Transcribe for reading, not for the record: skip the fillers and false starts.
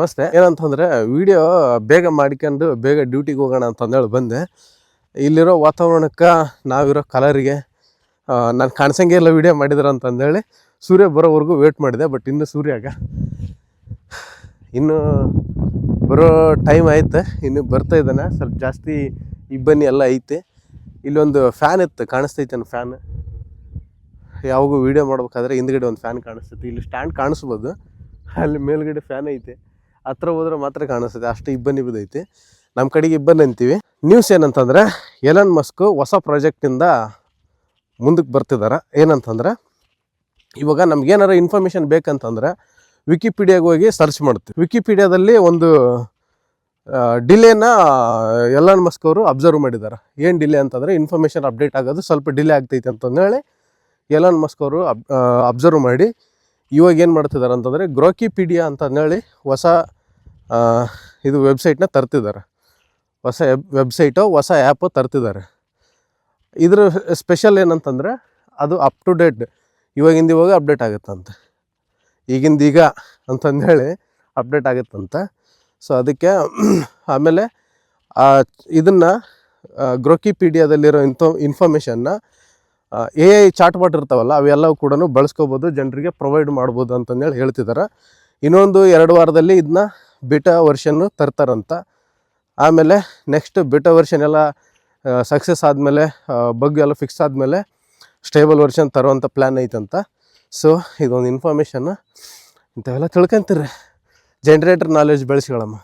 ನಮಸ್ತೆ. ಏನಂತಂದರೆ ವಿಡಿಯೋ ಬೇಗ ಮಾಡ್ಕೊಂಡು ಬೇಗ ಡ್ಯೂಟಿಗೆ ಹೋಗೋಣ ಅಂತಂದೇಳಿ ಬಂದೆ. ಇಲ್ಲಿರೋ ವಾತಾವರಣಕ್ಕೆ ನಾವಿರೋ ಕಲರಿಗೆ ನಾನು ಕಾಣಿಸಂಗೆ ಎಲ್ಲ ವೀಡಿಯೋ ಮಾಡಿದಾರೆ ಅಂತಂದೇಳಿ ಸೂರ್ಯ ಬರೋವರೆಗೂ ವೇಟ್ ಮಾಡಿದೆ. ಬಟ್ ಇನ್ನು ಸೂರ್ಯಾಗ ಇನ್ನು ಬರೋ ಟೈಮ್ ಐತೆ, ಇನ್ನು ಬರ್ತಾ ಇದ್ದಾನೆ. ಸ್ವಲ್ಪ ಜಾಸ್ತಿ ಇಬ್ಬನಿ ಎಲ್ಲ ಐತೆ. ಇಲ್ಲೊಂದು ಫ್ಯಾನ್ ಇತ್ತು, ಕಾಣಿಸ್ತೈತೆ ನನ್ನ ಫ್ಯಾನ್. ಯಾವಾಗೂ ವೀಡಿಯೋ ಮಾಡ್ಬೇಕಾದ್ರೆ ಹಿಂದ್ಗಡೆ ಒಂದು ಫ್ಯಾನ್ ಕಾಣಿಸ್ತೈತಿ. ಇಲ್ಲಿ ಸ್ಟ್ಯಾಂಡ್ ಕಾಣಿಸ್ಬೋದು, ಅಲ್ಲಿ ಮೇಲ್ಗಡೆ ಫ್ಯಾನ್ ಐತೆ. ಹತ್ರ ಹೋದ್ರೆ ಮಾತ್ರ ಕಾಣಿಸ್ತದೆ, ಅಷ್ಟು ಇಬ್ಬನಿ ಬಿದ್ದೈತಿ. ನಮ್ಮ ಕಡೆಗೆ ಇಬ್ಬನಿ ಅಂತೀವಿ. ನ್ಯೂಸ್ ಏನಂತಂದರೆ ಎಲನ್ ಮಸ್ಕ್ ಹೊಸ ಪ್ರಾಜೆಕ್ಟಿಂದ ಮುಂದಕ್ಕೆ ಬರ್ತಿದ್ದಾರೆ. ಏನಂತಂದರೆ ಇವಾಗ ನಮ್ಗೇನಾರು ಇನ್ಫಾರ್ಮೇಷನ್ ಬೇಕಂತಂದರೆ ವಿಕಿಪೀಡಿಯಾಗೆ ಹೋಗಿ ಸರ್ಚ್ ಮಾಡ್ತೀವಿ. ವಿಕಿಪೀಡಿಯಾದಲ್ಲಿ ಒಂದು ಡಿಲೇನ ಎಲನ್ ಮಸ್ಕ್ ಅವರು ಅಬ್ಸರ್ವ್ ಮಾಡಿದ್ದಾರೆ. ಏನು ಡಿಲೇ ಅಂತಂದರೆ ಇನ್ಫಾರ್ಮೇಷನ್ ಅಪ್ಡೇಟ್ ಆಗೋದು ಸ್ವಲ್ಪ ಡಿಲೇ ಆಗ್ತೈತೆ ಅಂತಂದೇಳಿ ಎಲನ್ ಮಸ್ಕ್ ಅವರು ಅಬ್ಸರ್ವ್ ಮಾಡಿ ಇವಾಗ ಏನು ಮಾಡ್ತಿದ್ದಾರೆ ಅಂತಂದರೆ ಗ್ರೋಕಿಪೀಡಿಯಾ ಅಂತಂದೇಳಿ ಹೊಸ ಇದು ವೆಬ್ಸೈಟ್ನ ತರ್ತಿದ್ದಾರೆ. ಹೊಸ ವೆಬ್ಸೈಟು, ಹೊಸ ಆ್ಯಪು ತರ್ತಿದ್ದಾರೆ. ಇದ್ರ ಸ್ಪೆಷಲ್ ಏನಂತಂದರೆ ಅದು ಅಪ್ ಟು ಡೇಟ್, ಇವಾಗ ಅಪ್ಡೇಟ್ ಆಗುತ್ತಂತೆ. ಈಗಿಂದೀಗ ಅಂತಂದೇಳಿ ಅಪ್ಡೇಟ್ ಆಗುತ್ತಂತೆ. ಸೊ ಅದಕ್ಕೆ ಆಮೇಲೆ ಇದನ್ನು ಗ್ರೋಕಿಪೀಡಿಯಾದಲ್ಲಿರೋ ಇನ್ಫಾರ್ಮೇಷನ್ನ AI ಚಾಟ್ ಬಾಟ್ ಇರ್ತಾವಲ್ಲ ಅವೆಲ್ಲವೂ ಕೂಡ ಬಳಸ್ಕೋಬೋದು, ಜನರಿಗೆ ಪ್ರೊವೈಡ್ ಮಾಡ್ಬೋದು ಅಂತಂದೇಳಿ ಹೇಳ್ತಿದ್ದಾರೆ. ಇನ್ನೊಂದು 2 ವಾರದಲ್ಲಿ ಇದನ್ನ ಬಿಟಾ ವರ್ಷನ್ನು ತರ್ತಾರಂತ. ಆಮೇಲೆ ನೆಕ್ಸ್ಟ್ ಬಿಟಾ ವರ್ಷನ್ ಎಲ್ಲ ಸಕ್ಸಸ್ ಆದಮೇಲೆ, ಬಗ್ ಎಲ್ಲ ಫಿಕ್ಸ್ ಆದಮೇಲೆ ಸ್ಟೇಬಲ್ ವರ್ಷನ್ ತರುವಂಥ ಪ್ಲ್ಯಾನ್ ಐತಂತ. ಸೊ ಇದೊಂದು ಇನ್ಫಾರ್ಮೇಷನ್ನು ಇಂಥವೆಲ್ಲ ತಿಳ್ಕೊಂತೀರಿ, ಜನ್ರೇಟರ್ ನಾಲೆಜ್ ಬೆಳೆಸ್ಕೊಳ್ಳಮ್ಮ.